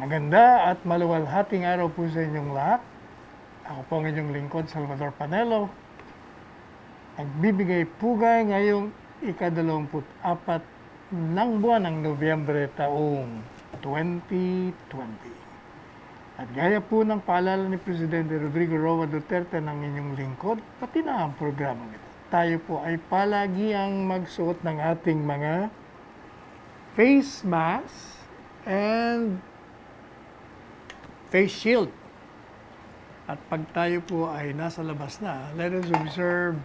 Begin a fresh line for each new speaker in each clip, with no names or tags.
Maganda at maluwalhating araw po sa inyong lahat. Ako po ang inyong lingkod, Salvador Panelo. Nagbibigay pugay ngayong ika-24 ng buwan ng Nobyembre taong 2020. At gaya po ng paalala ni Presidente Rodrigo Roa Duterte ng inyong lingkod, pati na ang programa nito. Tayo po ay palagi ang magsuot ng ating mga face mask and face shield. At pag tayo po ay nasa labas na, let us observe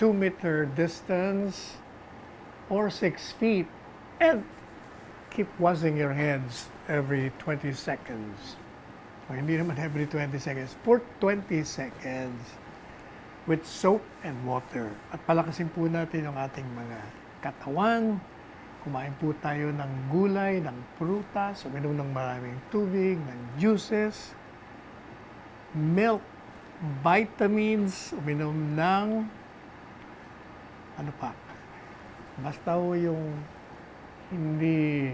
2-meter distance or 6 feet and keep washing your hands every 20 seconds. O hindi naman every 20 seconds, for 20 seconds with soap and water. At palakasin po natin yung ating mga katawan. Kumain po tayo ng gulay, ng prutas, uminom ng maraming tubig, ng juices, milk, vitamins, uminom ng ano pa. Basta ho yung hindi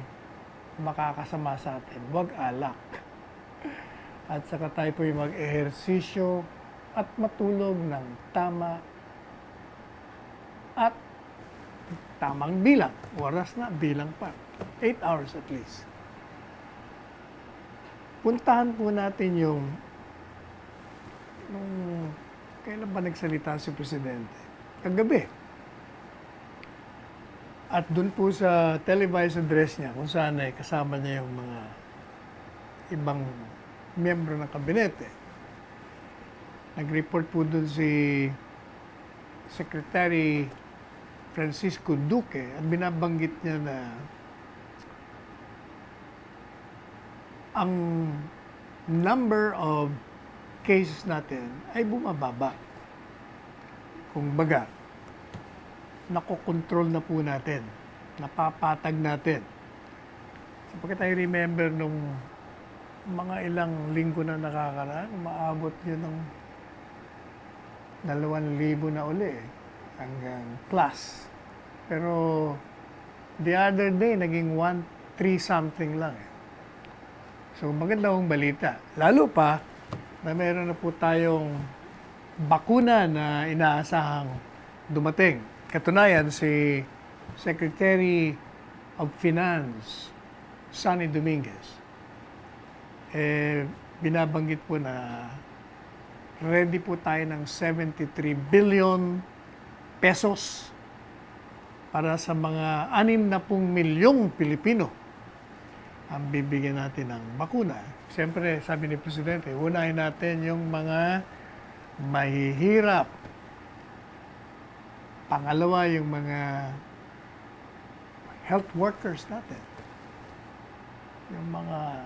makakasama sa atin, huwag alak. At saka tayo po yung mag-ehersisyo at matulog ng tama at tamang bilang. Oras na, bilang pa. 8 hours at least. Puntahan po natin yung kailan ba nagsalita si Presidente? Kagabi. At dun po sa televised address niya, kung saan ay kasama niya yung mga ibang miyembro ng kabinete. Nag-report po dun si Secretary Francisco Duque at binabanggit niya na ang number of cases natin ay bumababa. Kung baga, nakokontrol na po natin, napapatag natin. Sapagkat I remember nung mga ilang linggo na nakakaraan, umaabot yun ng 2,000 na uli hanggang plus. Pero the other day, naging 1,3 something lang. So maganda hong balita. Lalo pa na meron na po tayong bakuna na inaasahang dumating. Katunayan, si Secretary of Finance, Sonny Dominguez, binabanggit po na ready po tayo ng 73 billion pesos para sa mga 60 milyong Pilipino ang bibigyan natin ng bakuna. Siyempre, sabi ni Presidente, unahin natin yung mga mahihirap. Pangalawa, yung mga health workers natin. Yung mga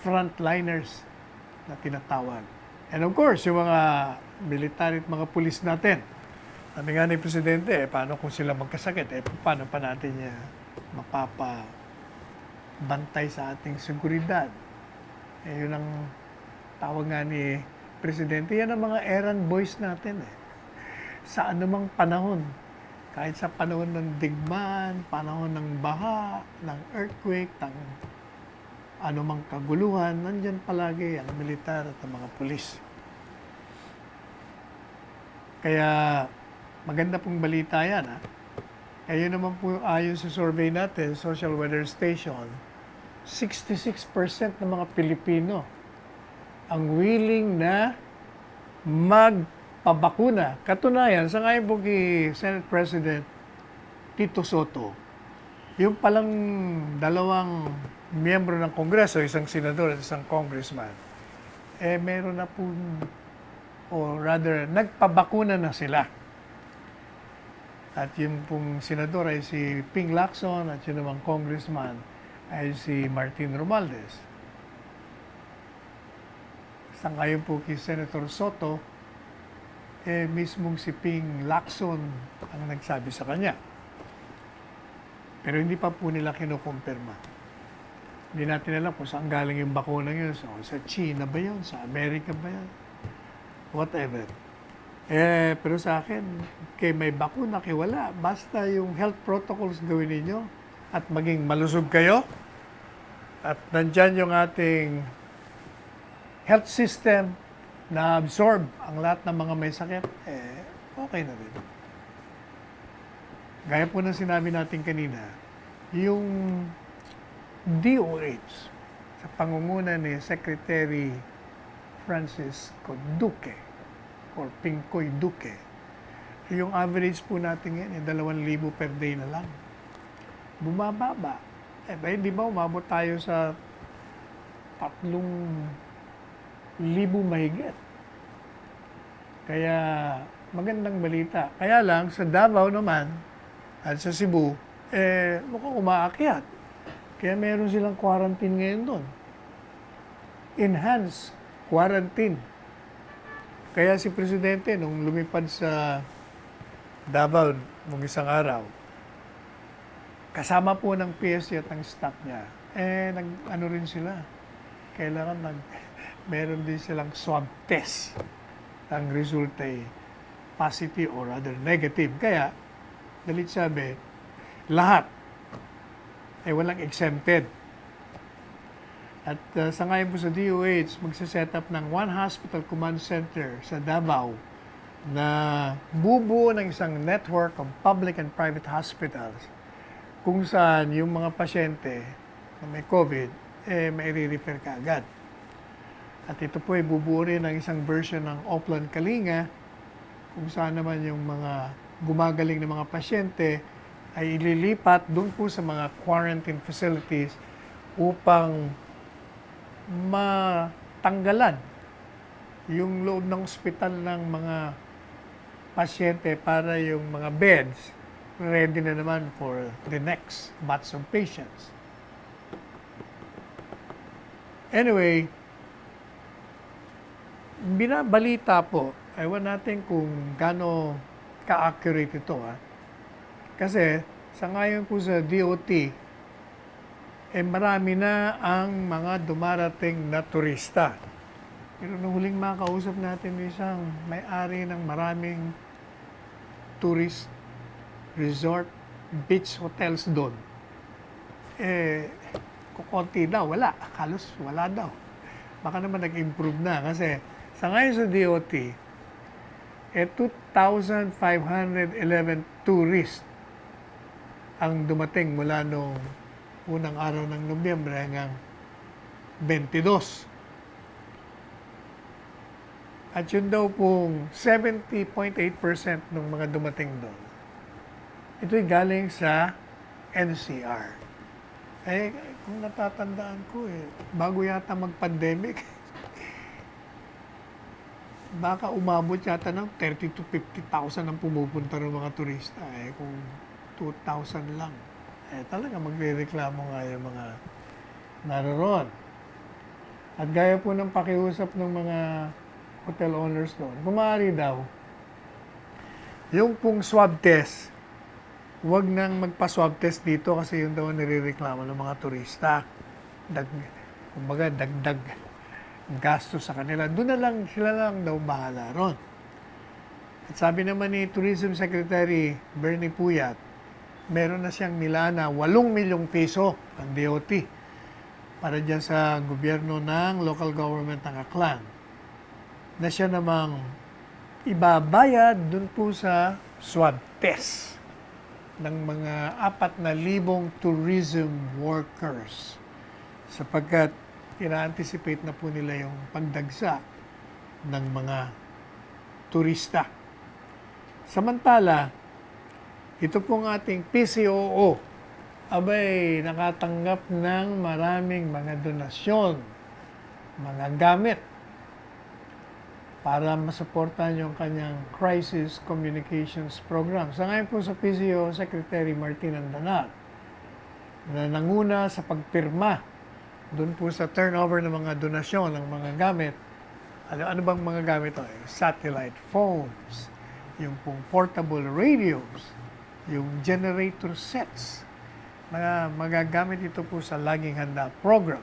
frontliners na tinatawag. And of course, yung mga military at mga pulis natin. Sabi nga ni Presidente, paano kung sila magkasakit? Paano pa natin mapapabantay sa ating seguridad? Yun ang tawag nga ni Presidente. Yan ang mga errand boys natin. Sa anumang panahon. Kahit sa panahon ng digmaan, panahon ng baha, ng earthquake, ng anumang kaguluhan, nandyan palagi ang militar at ang mga pulis. Kaya maganda pong balita yan. Ayun naman po ayon sa survey natin, Social Weather Station, 66% ng mga Pilipino ang willing na magpabakuna. Katunayan, sa ngayon po kay Senate President Tito Soto, yung palang dalawang miyembro ng Kongreso, isang senador at isang congressman, meron na po, or rather, nagpabakuna na sila. At yung pong senador ay si Ping Lacson at yung namang congressman ay si Martin Romualdez. Sa ngayon po kay Senator Soto, mismong si Ping Lacson ang nagsabi sa kanya. Pero hindi pa po nila kinukumpirma. Hindi natin alam kung saan galing yung bakuna yun. So, sa China ba yun? Sa Amerika ba yun? Whatever. Pero sa akin, kay may bakuna, kay wala. Basta yung health protocols gawin ninyo at maging malusog kayo at nandyan yung ating health system na absorb ang lahat ng mga may sakit, okay na rin. Gaya po ng sinabi natin kanina, yung DOH sa pangunguna ni Secretary Francisco Duque or Pincoy Duque, yung average po natin yan, 2,000 per day na lang. Bumababa. Di ba umabot tayo sa 3,000 mahigit. Kaya magandang balita. Kaya lang sa Davao naman at sa Cebu, mukhang umaakyat. Kaya meron silang quarantine ngayon doon. Enhanced quarantine. Kaya si Presidente, nung lumipad sa Davao nung isang araw, kasama po ng PSG at ng staff niya, nag-ano rin sila. Kailangan meron din silang swab test. Ang resulta ay positive or rather negative. Kaya, dalit sabi, lahat ay walang exempted. At sa ngayon po sa DOH, magsaset up ng One Hospital Command Center sa Davao na bubuo ng isang network of public and private hospitals kung saan yung mga pasyente na may COVID, may re-refer ka agad. At ito po ay bubuo rin ng isang version ng Oplan Kalinga kung saan naman yung mga gumagaling na mga pasyente ay ililipat doon po sa mga quarantine facilities upang matanggalan yung loob ng ospital ng mga pasyente para yung mga beds ready na naman for the next batch of patients. Anyway, binabalita po, ewan natin kung gaano ka-accurate ito. Kasi sa ngayon po sa DOT, marami na ang mga dumarating na turista. Pero nung huling makausap natin isang may-ari ng maraming tourist resort, beach hotels doon, kukunti daw, wala. Halos wala daw. Baka naman nag-improve na kasi sa ngayon sa DOT, 2,511 tourists ang dumating mula noong unang araw ng Nobyembre hanggang 22. At yun daw pong 70.8% ng mga dumating doon, ito'y galing sa NCR. Kung natatandaan ko, bago yata mag-pandemic, baka umabot yata ng 30,000 to 50,000 ang pumupunta ng mga turista. Kung 2,000 lang, talaga magre-reklamo nga yung mga naroon. At gaya po ng pakiusap ng mga hotel owners doon, kumari daw, yung pong swab test, huwag nang magpa-swab test dito kasi yun daw ang nire-reklamo ng mga turista. Kumbaga, dagdag gasto sa kanila. Doon na lang, sila lang daw bahala ron. At sabi naman ni Tourism Secretary Bernie Puyat, meron na siyang nilana 8 milyong piso ang DOT para dyan sa gobyerno ng local government ng Aklan na siya namang ibabayad dun po sa swab test ng mga 4,000 tourism workers sapagkat ina-anticipate na po nila yung pagdagsa ng mga turista. Samantala, ito pong ating PCOO, abay nakatanggap ng maraming mga donasyon, mga gamit para masuportahan yung kanyang Crisis Communications Program. Sa ngayon po sa PCO, Secretary Martin Andanat, na nanguna sa pagpirma doon po sa turnover ng mga donasyon ng mga gamit. Ano bang mga gamit ito? Satellite phones, yung pong portable radios, yung generator sets, na magagamit ito po sa Laging Handa program.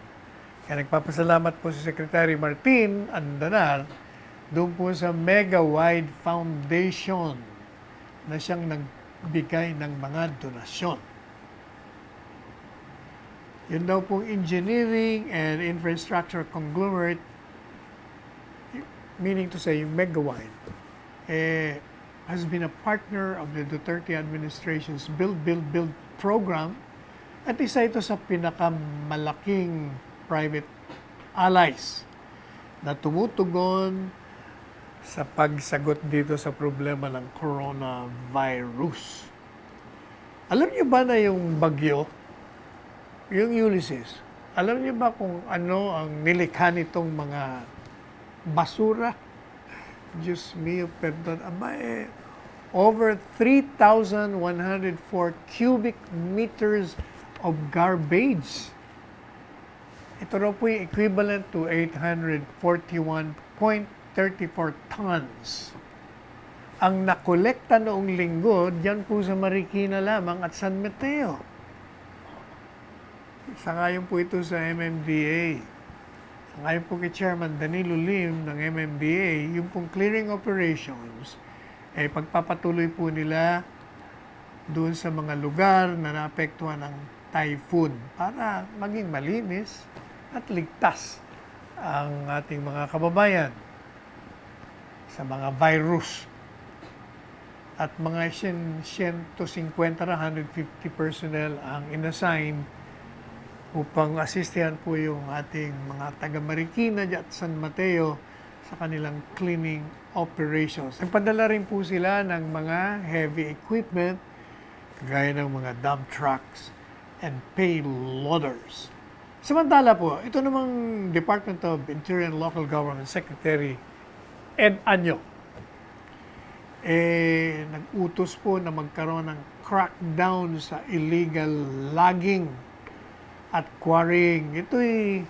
Kaya nagpapasalamat po si Secretary Martin Andanar doon po sa Mega Wide Foundation na siyang nagbigay ng mga donasyon. Yun daw pong engineering and infrastructure conglomerate, meaning to say, yung Megawide, has been a partner of the Duterte administration's Build, Build, Build program at isa ito sa pinakamalaking private allies na tumutugon sa pagsagot dito sa problema ng coronavirus. Alam niyo ba na yung bagyo, yung Ulysses, alam niyo ba kung ano ang nilikha nitong mga basura? Diyos mio, perdon. Over 3,104 cubic meters of garbage. Ito raw po yung equivalent to 841.34 tons. Ang nakolekta noong linggo, diyan po sa Marikina lamang at San Mateo. Sangayon po ito sa MMDA. Ngayon po kay Chairman Danilo Lim ng MMDA, yung pong clearing operations, pagpapatuloy po nila doon sa mga lugar na naapektuhan ng typhoon para maging malinis at ligtas ang ating mga kababayan sa mga virus. At mga 150 na 150 personnel ang inassign upang asistihan po yung ating mga taga Marikina at San Mateo sa kanilang cleaning operations. Nagpadala rin po sila ng mga heavy equipment kagaya ng mga dump trucks and payloaders. Samantala po, ito namang Department of Interior and Local Government Secretary Ed Año, nag-utos po na magkaroon ng crackdown sa illegal logging at quarrying. Ito'y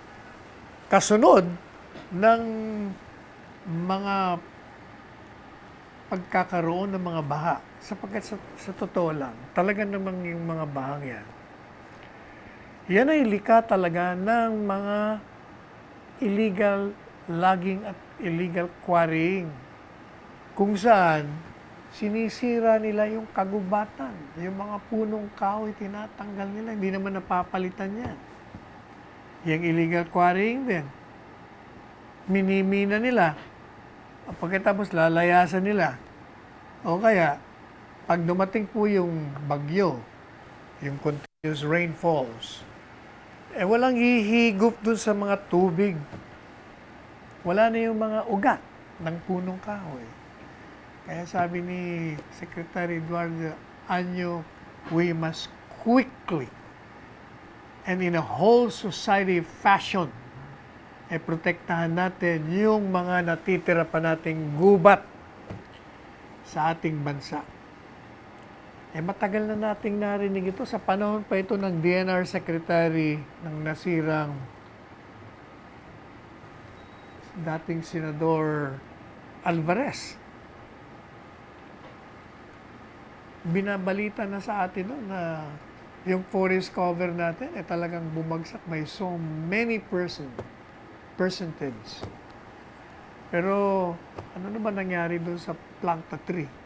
kasunod ng mga pagkakaroon ng mga baha. Sapagkat sa totoo lang, talaga namang yung mga bahang yan ay lika talaga ng mga illegal logging at illegal quarrying. Kung saan, sinisira nila yung kagubatan. Yung mga punong kahoy, tinatanggal nila. Hindi naman napapalitan yan. Yung illegal quarrying din. Minimina nila. Pagkatapos lalayasan nila. O kaya, pag dumating po yung bagyo, yung continuous rainfalls, walang hihigop dun sa mga tubig. Wala na yung mga ugat ng punong kahoy. Kaya sabi ni Secretary Eduardo Año, we must quickly and in a whole society fashion, protektahan natin yung mga natitira pa nating gubat sa ating bansa. Matagal na nating narinig ito. Sa panahon pa ito ng DNR Secretary ng nasirang dating Senador Alvarez. Binabalita na sa atin na yung forest cover natin talagang bumagsak by so many percentage. Pero ano naman nangyari doon sa Planta 3?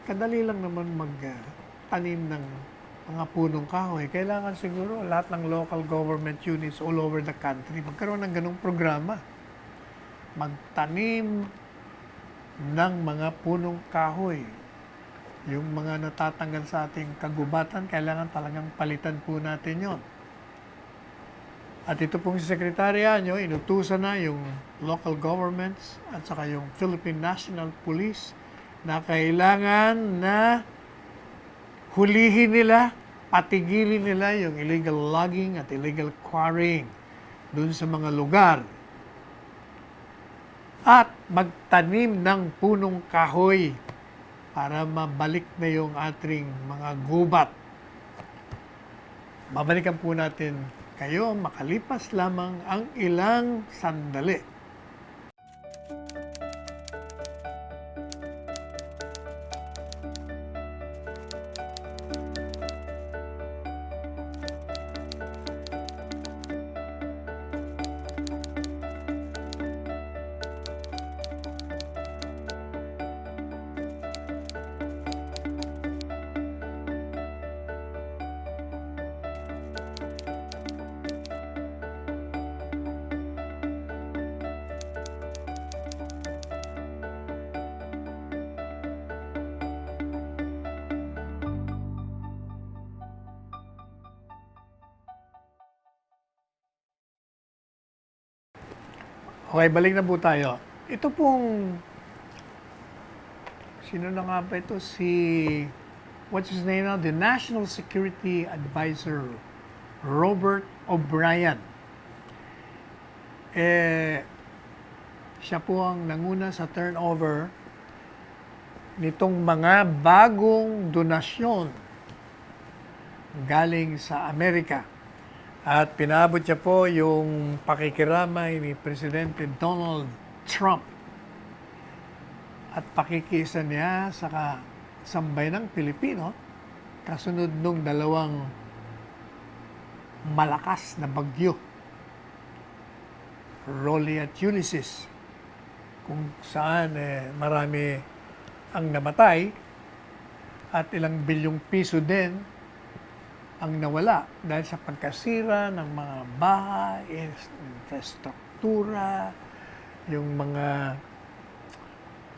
Kadali lang naman magtanim ng mga punong kahoy. Kailangan siguro lahat ng local government units all over the country magkaroon ng ganung programa. Magtanim ng mga punong kahoy. Yung mga natatanggal sa ating kagubatan, kailangan talagang palitan po natin yon. At ito pong si Sekretarya nyo, inutusan na yung local governments at saka yung Philippine National Police na kailangan na hulihin nila, patigilin nila yung illegal logging at illegal quarrying dun sa mga lugar. At magtanim ng punong kahoy para mabalik na yung ating mga gubat. Babalikan po natin kayo makalipas lamang ang ilang sandali. Okay, balik na po tayo. Ito pong, sino na nga ba ito? What's his name now? The National Security Advisor, Robert O'Brien. Siya po ang nanguna sa turnover nitong mga bagong donasyon galing sa Amerika. At pinaabot niya po yung pakikiramay ni Presidente Donald Trump at pakikiisa niya sa sambayanang Pilipino kasunod nung dalawang malakas na bagyo, Rolly at Ulysses, kung saan marami ang namatay at ilang bilyong piso din ang nawala dahil sa pagkasira ng mga bahay, infrastruktura, yung mga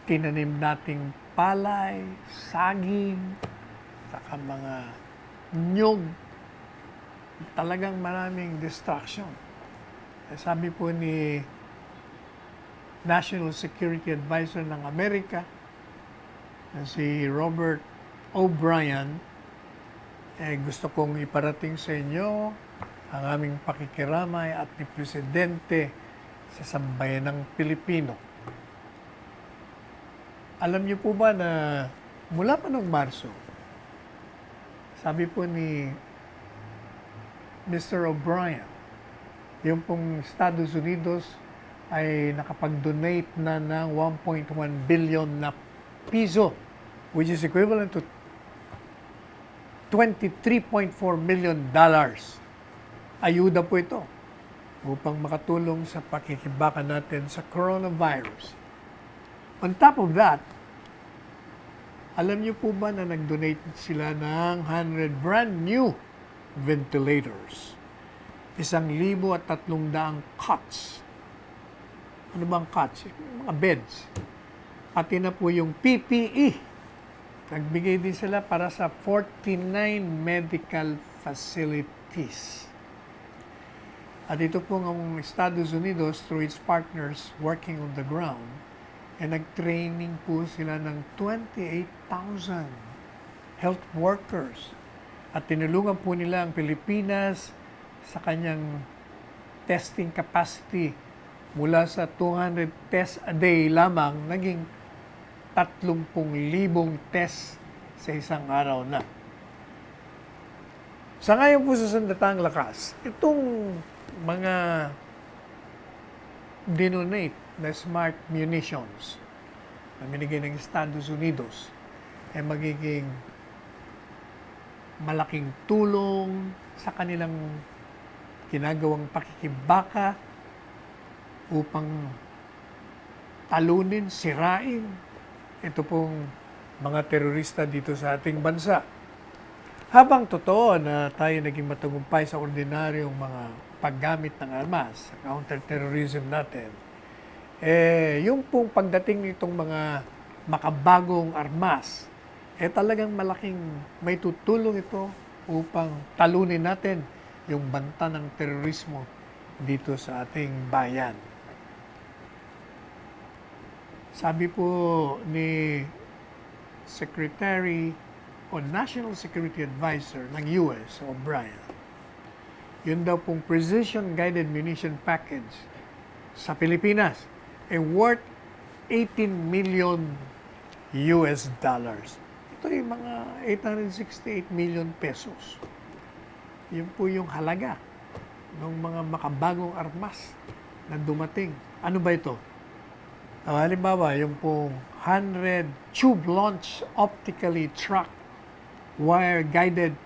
tinanim nating palay, saging, saka mga nyug. Talagang maraming distraction. Sabi po ni National Security Advisor ng Amerika, na si Robert O'Brien, gusto kong iparating sa inyo ang aming pakikiramay at ni Presidente sa sambayanang Pilipino. Alam niyo po ba na mula pa noong Marso, sabi po ni Mr. O'Brien, yung pong Estados Unidos ay nakapag-donate na ng 1.1 billion na piso, which is equivalent to $23.4 million. Ayuda po ito upang makatulong sa pakikibaka natin sa coronavirus. On top of that, alam niyo po ba na nag-donate sila ng 100 brand new ventilators? 1,300 cots. Ano bang cots? Mga beds. Pati na po yung PPE. Nagbigay din sila para sa 49 medical facilities. At ito po ang Estados Unidos through its partners working on the ground, nag-training po sila ng 28,000 health workers. At tinulungan po nila ang Pilipinas sa kanyang testing capacity mula sa 200 tests a day lamang, naging 30,000 tests sa isang araw na. Sa ngayon po sa sandatang lakas, itong mga dinonate na smart munitions na binigay ng Estados Unidos ay magiging malaking tulong sa kanilang ginagawang pakikibaka upang talunin, sirain ito pong mga terorista dito sa ating bansa. Habang totoo na tayo naging matagumpay sa ordinaryong mga paggamit ng armas, sa counter-terrorism natin, yung pong pagdating nitong mga makabagong armas, talagang malaking may tutulong ito upang talunin natin yung banta ng terorismo dito sa ating bayan. Sabi po ni Secretary o National Security Advisor ng US, O'Brien, yun daw pong Precision Guided Munition Package sa Pilipinas ay worth 18 million US dollars. Ito yung mga 868 million pesos. Yun po yung halaga ng mga makabagong armas na dumating. Ano ba ito? Halimbawa, yung pong 100 tube launch optically tracked wire guided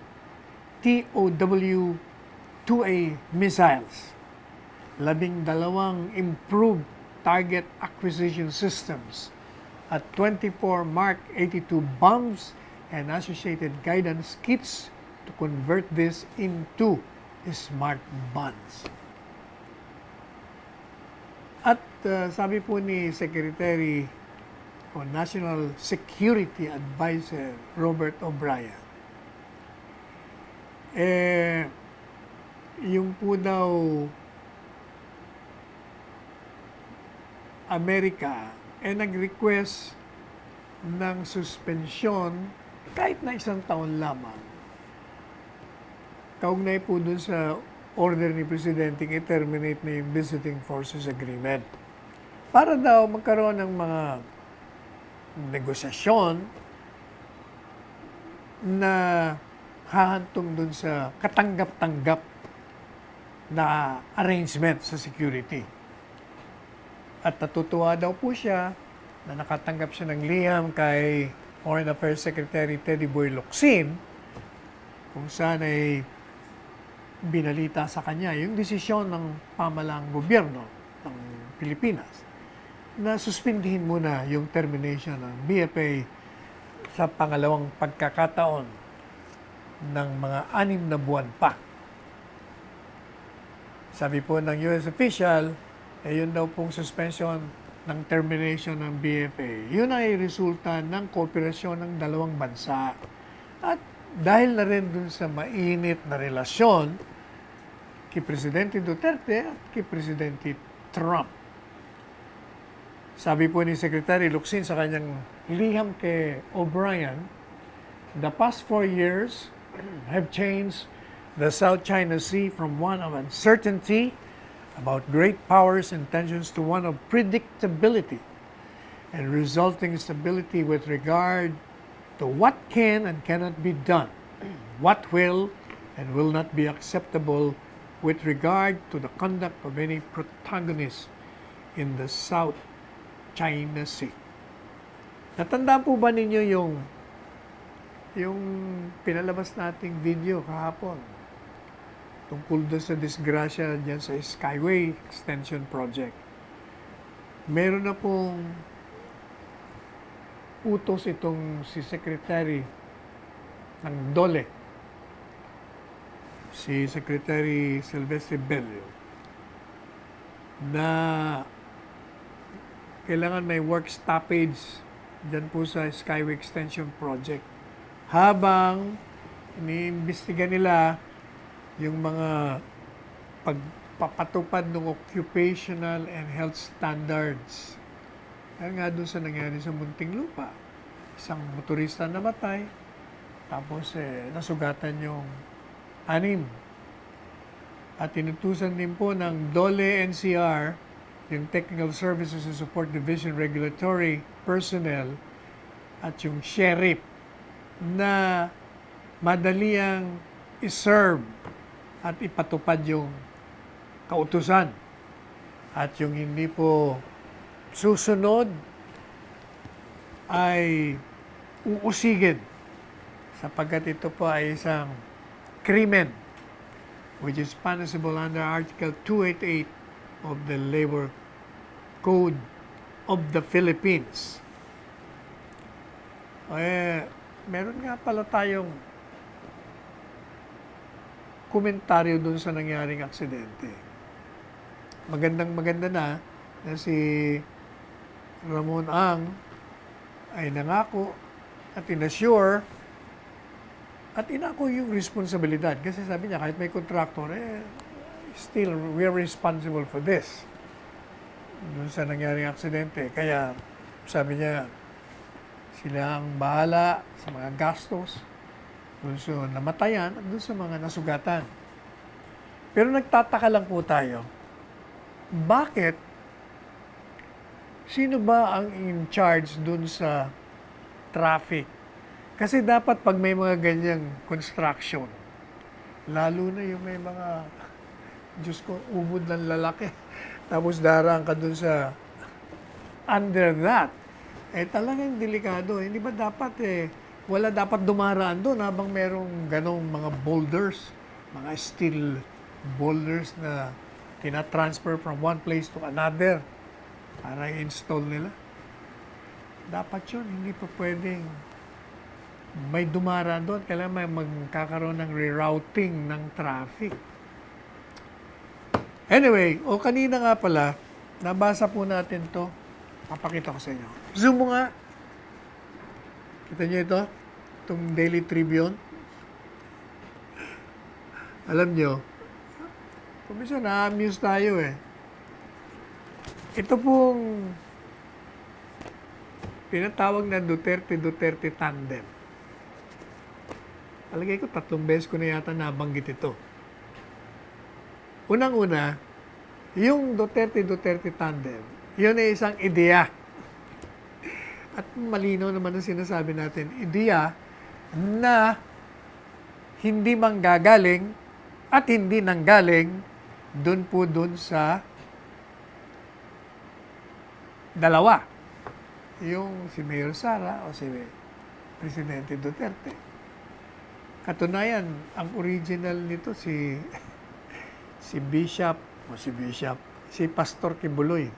TOW-2A missiles, 12 improved target acquisition systems, at 24 Mark 82 bombs and associated guidance kits to convert this into smart bonds. At sabi po ni Secretary o National Security Advisor Robert O'Brien, yung po daw Amerika nag-request ng suspensyon kahit na 1 taon lamang. Kaugnay po dun sa order ni Presidente i-terminate na yung Visiting Forces Agreement. Para daw magkaroon ng mga negosasyon na hahantong dun sa katanggap-tanggap na arrangement sa security. At natutuwa daw po siya na nakatanggap siya ng liham kay Foreign Affairs Secretary Teddy Boy Locsin kung saan ay binalita sa kanya yung desisyon ng pamalaang gobyerno ng Pilipinas na suspindihin muna yung termination ng BFA sa pangalawang pagkakataon ng mga 6 na buwan pa. Sabi po ng US official, yun daw pong suspension ng termination ng BFA. Yun ay resulta ng kooperasyon ng dalawang bansa. At dahil na rin dun sa mainit na relasyon kay Presidente Duterte at kay Presidente Trump. Sabi po ni Secretary Locsin sa kanyang liham kay O'Brien, the past 4 years have changed the South China Sea from one of uncertainty about great powers and tensions to one of predictability and resulting stability with regard to what can and cannot be done, what will and will not be acceptable with regard to the conduct of any protagonist in the South China Sea. Natandaan po ba ninyo yung pinalabas nating video kahapon tungkol doon sa disgrasya dyan sa Skyway Extension Project? Meron na pong utos itong si Secretary ng DOLE, si Secretary Silvestre Bello, na kailangan may work stoppage dyan po sa Skyway Extension Project habang iniimbestiga nila yung mga pagpapatupad ng occupational and health standards. Dahil nga doon sa nangyari sa Muntinlupa, isang motorista namatay, tapos nasugatan yung 6. At tinutusan din po ng DOLE NCR, yung Technical Services and Support Division Regulatory Personnel, at yung sheriff na madaliang iserve at ipatupad yung kautusan. At yung hindi po susunod ay uusigin sapagkat ito po ay isang krimen which is punishable under Article 288 of the Labor Code of the Philippines. Meron nga pala tayong komentaryo dun sa nangyaring aksidente. Maganda na si Ramon Ang ay nangako at inassure at inako yung responsibilidad. Kasi sabi niya, kahit may contractor, still, we are responsible for this. Dun sa nangyaring aksidente. Kaya, sabi niya, sila ang bahala sa mga gastos dun sa namatayan at dun sa mga nasugatan. Pero nagtataka lang po tayo, bakit sino ba ang in charge dun sa traffic? Kasi dapat pag may mga ganyang construction, lalo na yung may mga, Diyos ko, ubod ng lalaki, tapos darang ka dun sa under that, talagang delikado. Hindi ba dapat wala dapat dumaraan doon habang merong ganong mga boulders, mga steel boulders na tina-transfer from one place to another para i-install nila. Dapat yun, hindi pa pwedeng may dumaraan doon. Kailangan may magkakaroon ng rerouting ng traffic. Anyway, kanina nga pala, nabasa po natin to. Papakita ko sa inyo. Zoom mo nga. Kita niyo ito? Itong Daily Tribune. Alam niyo, kumisa na-amuse tayo ito pong tinatawag na Duterte tandem. Palagay ko 3 beses ko na yata nabanggit ito. Unang-una, yung Duterte tandem, yun ay isang ideya. At malinaw naman ang sinasabi natin, ideya na hindi manggagaling at hindi nanggaling dun sa dalawa. Yung si Mayor Sara o si Presidente Duterte. Katunayan, ang original nito si si Pastor Kibuloy.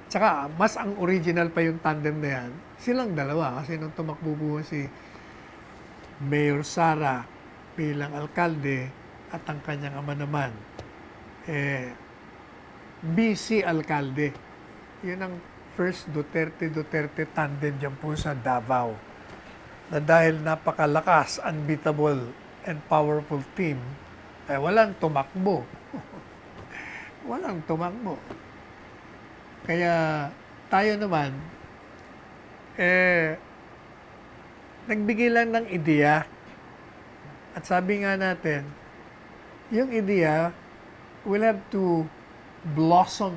Tsaka, mas ang original pa yung tandem na yan, silang dalawa. Kasi nung tumakbo po si Mayor Sara bilang alkalde at ang kanyang ama naman, BC alkalde. Yun ang first Duterte tandem dyan po sa Davao. Na dahil napakalakas, unbeatable, and powerful team, walang tumakbo. Walang tumakbo. Kaya tayo naman, nagbigay lang ng ideya. At sabi nga natin, yung ideya will have to blossom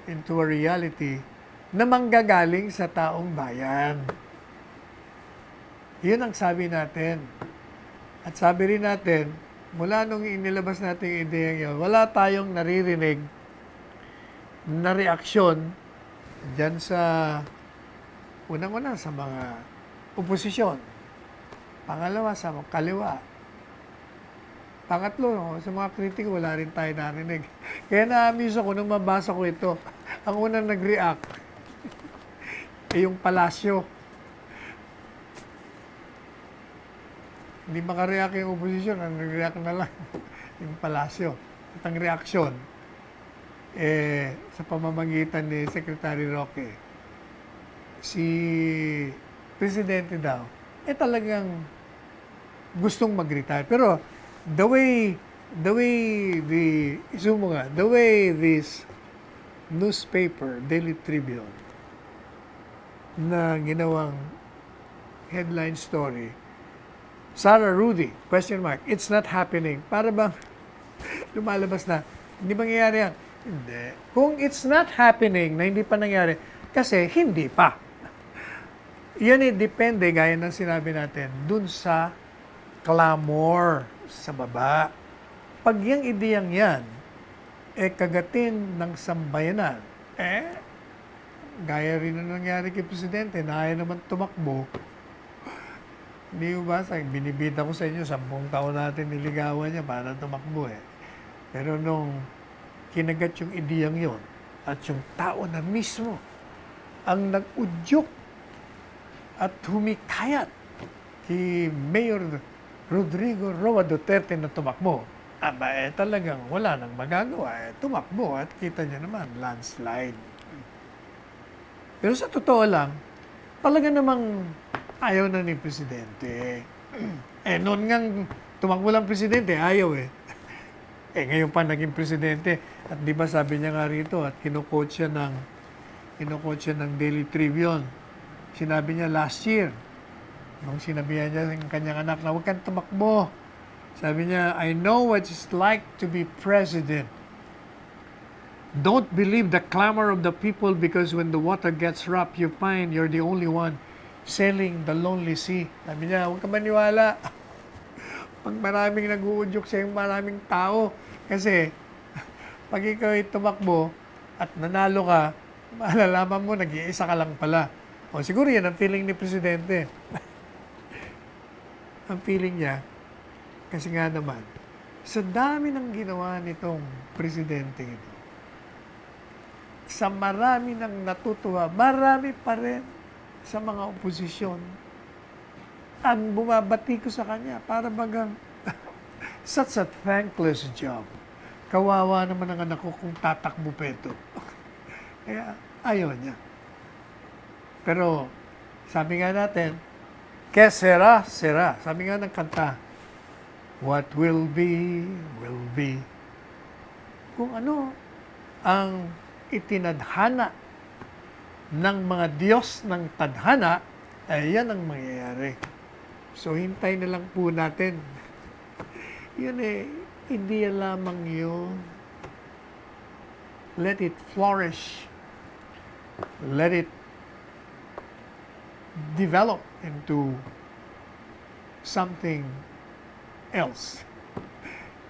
into a reality na manggagaling sa taong bayan. Yun ang sabi natin. At sabi rin natin, mula nung inilabas natin yung ideya yun, wala tayong naririnig na reaksyon dyan sa unang-una sa mga oposisyon. Pangalawa, sa mga kaliwa. Pangatlo, sa mga kritiko, wala rin tayo narinig. Kaya na-amuse ako nung mabasa ko ito. Ang unang nag-react, yung palasyo. Hindi makareact yung oposisyon, ang nag-react na lang yung palasyo. At ang reaksyon, sa pamamagitan ni Secretary Roque, si Presidente daw, talagang gustong mag-retire. Pero the way this newspaper, Daily Tribune, na ginawang headline story, Sara Rudy, question mark, it's not happening. Para bang lumalabas na, hindi mangyayari yan? Hindi. Kung it's not happening, na hindi pa nangyari, kasi hindi pa. Yan depende, gaya ng sinabi natin, dun sa clamor sa baba. Pag yung ideyang yan, kagatin ng sambayanan, gaya rin na nangyari kay Presidente, na ayaw naman tumakbo. Hindi ba, binibita ko sa inyo, 10 taon natin niligawan niya para tumakbo Pero nung kinagat yung ideyang yon at yung tao na mismo ang nag-udyok at humikayat kay Mayor Rodrigo Roa Duterte na tumakbo, talagang wala nang magagawa. Tumakbo at kita niyo naman, landslide. Pero sa totoo lang, talaga namang ayaw na ni Presidente. Noon ngang tumakbo lang Presidente, ayaw ngayon pa naging Presidente. At di ba sabi niya nga rito, at kinukot siya ng Daily Tribune. Sinabi niya last year, nung sinabihan niya ng kanyang anak na huwag kang tumakbo. Sabi niya, I know what it's like to be President. Don't believe the clamor of the people because when the water gets rough, you find you're the only one sailing the lonely sea. Sabi niya, huwag ka maniwala. Pag maraming nag-uudyok sa maraming tao. Kasi, pag ikaw ay tumakbo at nanalo ka, malalaman mo, nag-iisa ka lang pala. O siguro yan ang feeling ni Presidente. Ang feeling niya, kasi nga naman, sa dami ng ginawa nitong Presidente ito, sa marami ng natutuwa, marami pa rin sa mga oposisyon ang bumabati ko sa kanya para bagang such a thankless job. Kawawa naman ang anak ko kung tatakbo pa ito. Kaya ayaw niya. Pero sabi nga natin, que sera, sera. Sabi nga ng kanta, what will be, will be. Kung ano ang itinadhana ng mga Diyos ng tadhana, ay yan ang mangyayari. So, hintay na lang po natin. Yun hindi lamang yun. Let it flourish. Let it develop into something else.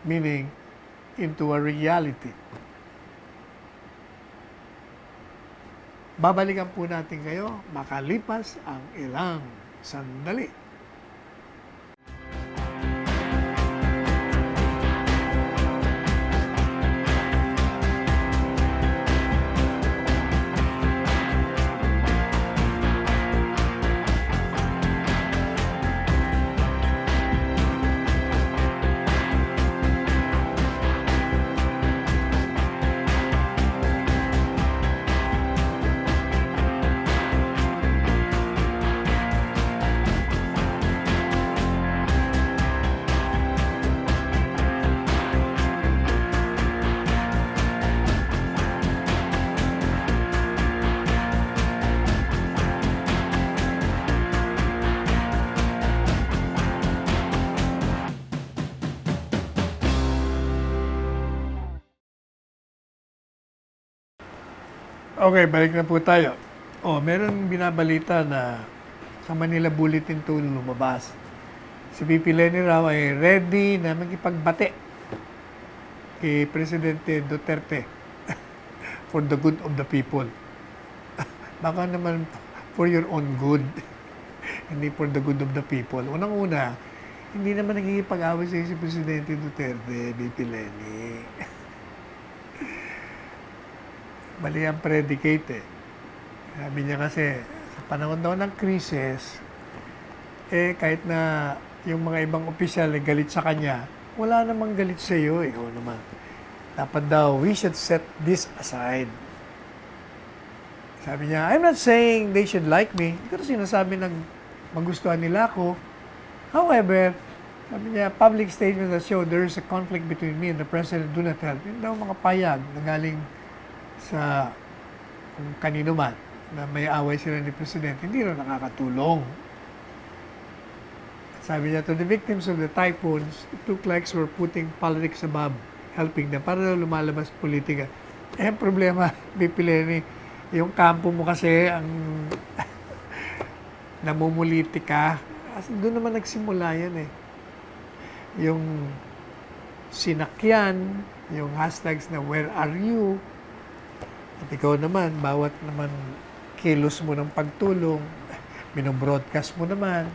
Meaning, into a reality. Babalikan po natin kayo makalipas ang ilang sandali. Okay, balik na po tayo. Meron binabalita na sa Manila Bulletin to lumabas. Si VP Leni raw ay ready na makipagbate kay Presidente Duterte for the good of the people. Baka naman for your own good, hindi for the good of the people. Unang-una, hindi naman nagkikipag-away sa si Presidente Duterte, VP Leni. Mali ang predicate eh. Sabi niya kasi, sa panahon daw ng krisis, kahit na yung mga ibang opisyal ay galit sa kanya, wala namang galit sa iyo, ikaw naman. Dapat daw, we should set this aside. Sabi niya, I'm not saying they should like me. Hindi ko sinasabi ng magustuhan nila ako. However, sabi niya, public statements that show there is a conflict between me and the President do not help. Yun daw mga payag na galing sa kung kanino man na may away sila ni Presidente, hindi rin nakakatulong. At sabi niya, to the victims of the typhoons, it looked like we're putting politics above helping them. Para daw lumalabas politika. Ang problema, VP Leni, yung kampo mo kasi ang namumulitika. Kasi doon naman nagsimula yan eh. Yung sinakyan, yung hashtags na where are you, at ikaw naman, bawat naman kilos mo ng pagtulong, binobroadcast mo naman.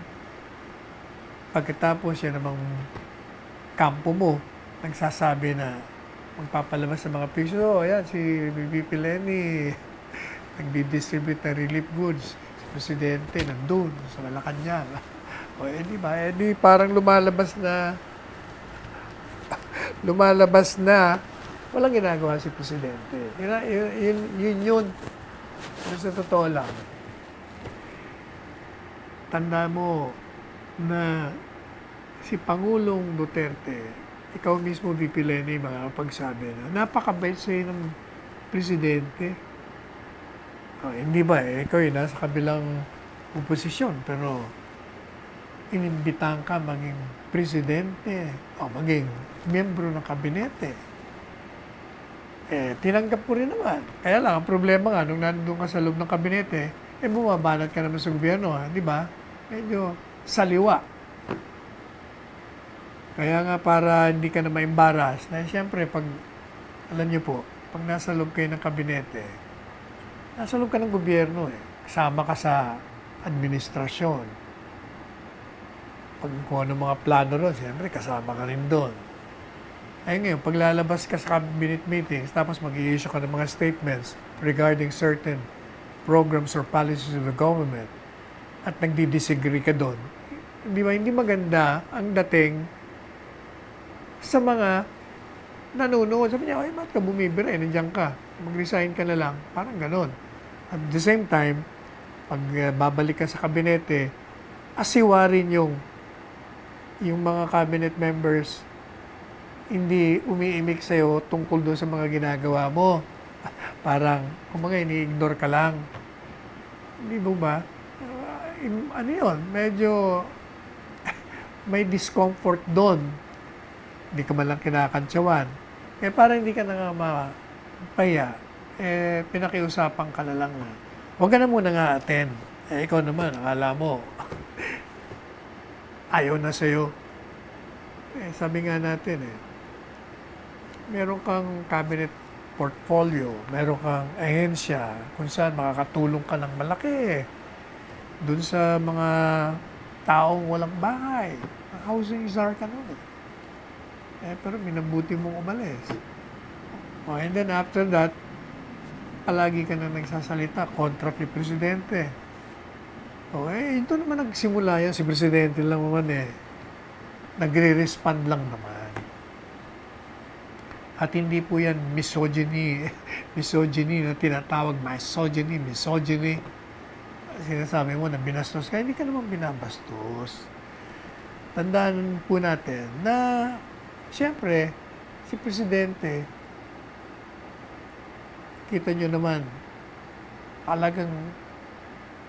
Pagkatapos yan namang kampo mo, nagsasabi na magpapalabas sa mga piso. Ayan, si VP Leni, nagdi-distribute ng relief goods. Si Presidente, nandun, sa Malacanang. Di ba? Di parang lumalabas na, walang ginagawa si Presidente. Yun. Pero sa totoo lang, tanda mo na si Pangulong Duterte, ikaw mismo, VP Leni, makakapagsabi na napakabait sa'yo ng Presidente. Hindi ba? Ikaw yun, nasa kabilang oposisyon, pero inimbitahan ka maging Presidente o maging miyembro ng kabinete. Tinanggap ko rin naman. Kaya lang, ang problema nga, nung nandun ka sa loob ng kabinete, bumabanat ka naman sa gobyerno, di ba? Medyo saliwa. Kaya nga, para hindi ka na ma-embarrass, na siyempre, alam niyo po, pag nasa loob kayo ng kabinete, nasa loob ka ng gobyerno, kasama ka sa administrasyon. Pag kung ano mga plano ron, siyempre, kasama ka rin doon. Ngayon, paglalabas ka sa cabinet meetings, tapos mag-i-issue ka ng mga statements regarding certain programs or policies of the government, at nagdi-disagree ka doon, hindi maganda ang dating sa mga nanonood. Sabi niya, ba't ka bumibira? Nandiyan ka. Mag-resign ka na lang. Parang ganon. At the same time, pag babalik ka sa kabinete, asiwarin yung mga cabinet members hindi umiimik sa'yo tungkol doon sa mga ginagawa mo. Parang, kumbaga, ini-ignore ka lang. Hindi mo ba? Ano yun? Medyo may discomfort doon. Hindi ka man lang kinakantsawan. Kaya parang hindi ka na nga mapaya. Pinakiusapan ka na lang na, huwag ka na muna nga attend. Ikaw naman, akala mo, ayaw na sa'yo. Sabi nga natin meron kang cabinet portfolio, meron kang ahensya kung saan makakatulong ka ng malaki dun sa mga taong walang bahay. Housing czar ka nun. Pero minabuti mong umalis. And then after that, palagi ka na nagsasalita kontra kay Presidente. Ito naman nagsimula yan. Si Presidente lang naman nagre-respond lang naman. At hindi po yan misogyny na tinatawag misogyny. Sinasabi mo na binastos ka, hindi ka naman binabastos. Tandaan po natin na, siyempre, si Presidente, kita nyo naman, talagang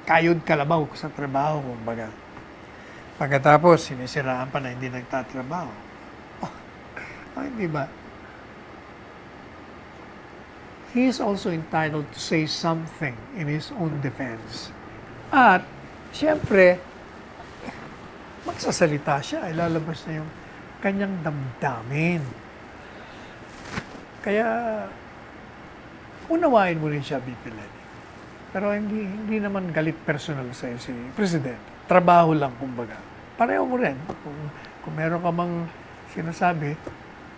kayod kalabaw sa trabaho, kumbaga. Pagkatapos, sinisiraan pa na hindi nagtatrabaho. Hindi ba? He is also entitled to say something in his own defense. At, siyempre, magsasalita siya, ilalabas na yung kanyang damdamin. Kaya, unawain mo rin siya, BP Lenny. Pero hindi naman galit personal sa'yo si Presidente. Trabaho lang, kumbaga. Pareho mo rin. Kung meron ka mang sinasabi,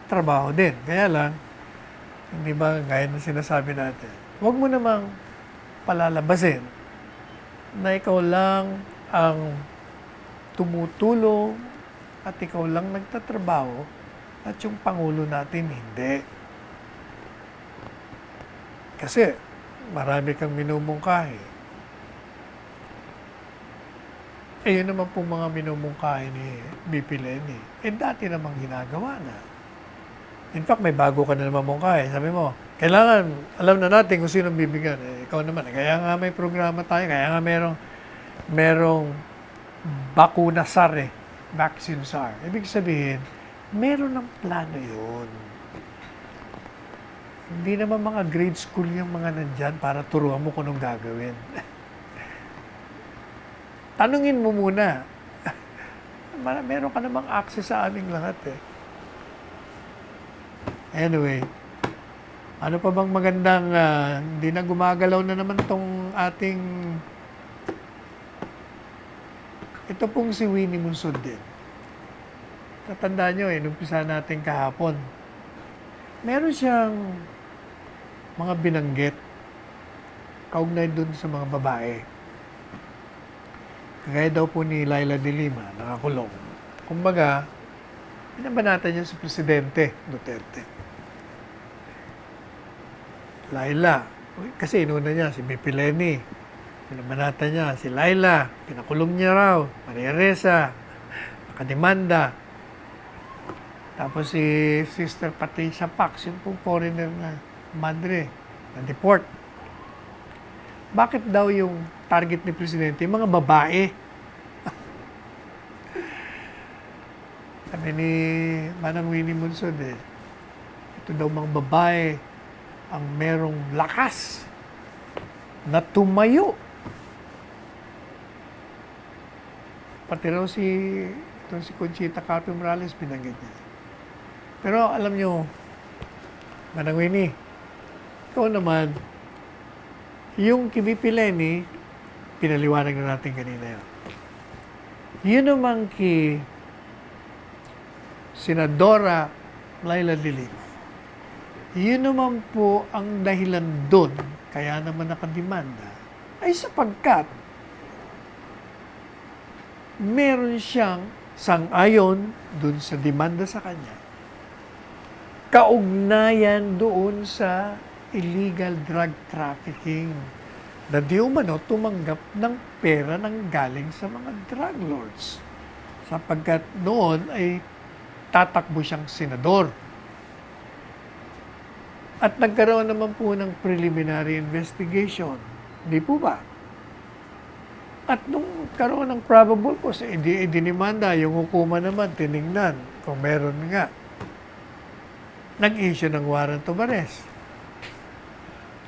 trabaho din. Kaya lang, hindi ba, gaya ng sinasabi natin, huwag mo namang palalabasin na ikaw lang ang tumutulong at ikaw lang nagtatrabaho at yung Pangulo natin hindi. Kasi marami kang minumungkahi. Yun naman po mga minumungkahi ni BP Lenny. Dati namang ginagawa na. In fact, may bago ka na naman mungkahi. Sabi mo, kailangan, alam na natin kung sino bibigyan. Ikaw naman. Kaya nga may programa tayo. Kaya nga merong bakuna SAR vaccine SAR. Ibig sabihin, meron ng plano yun. Hindi naman mga grade school yung mga nandyan para turuan mo kung anong gagawin. Tanungin mo muna. Meron ka namang access sa aming lahat Anyway, ano pa bang magandang, hindi na gumagalaw na naman tong ating, ito pong si Winnie Munsod din. Tatandaan nyo numpisa natin kahapon. Meron siyang mga binanggit kaugnay dun sa mga babae. Kagaya daw po ni Laila de Lima, nakakulong. Kumbaga, binabanatan niya si Presidente Duterte. Laila, kasi inuna niya si BP Lenny. Binabanatan niya si Laila, pinakulong niya raw, Maria Ressa, nakademanda. Tapos si Sister Patricia Pax, yung pong foreigner na madre, na-deport. Bakit daw yung target ni Presidente, yung mga babae? Sabi ni Manang Winnie Munsod ito daw mga babae ang merong lakas na tumayo. Pati raw si Conchita Carpio Morales binanggit niya. Pero alam nyo, Manang Winnie, ikaw naman, yung kay Lenny, pinaliwanag na natin kanina yun. Yun naman kay Senadora Laila de Lima. Yun naman po ang dahilan doon, kaya naman nakademanda, ay sapagkat meron siyang sang-ayon doon sa demanda sa kanya, kaugnayan doon sa illegal drug trafficking na di umano tumanggap ng pera ng galing sa mga drug lords. Sapagkat noon ay tatakbo siyang senador. At nagkaroon naman po ng preliminary investigation. Hindi po ba? At nung karoon ng probable cause, idinimanda, yung hukuma naman, tiningnan kung meron nga. Nag-issue ng warrant of arrest.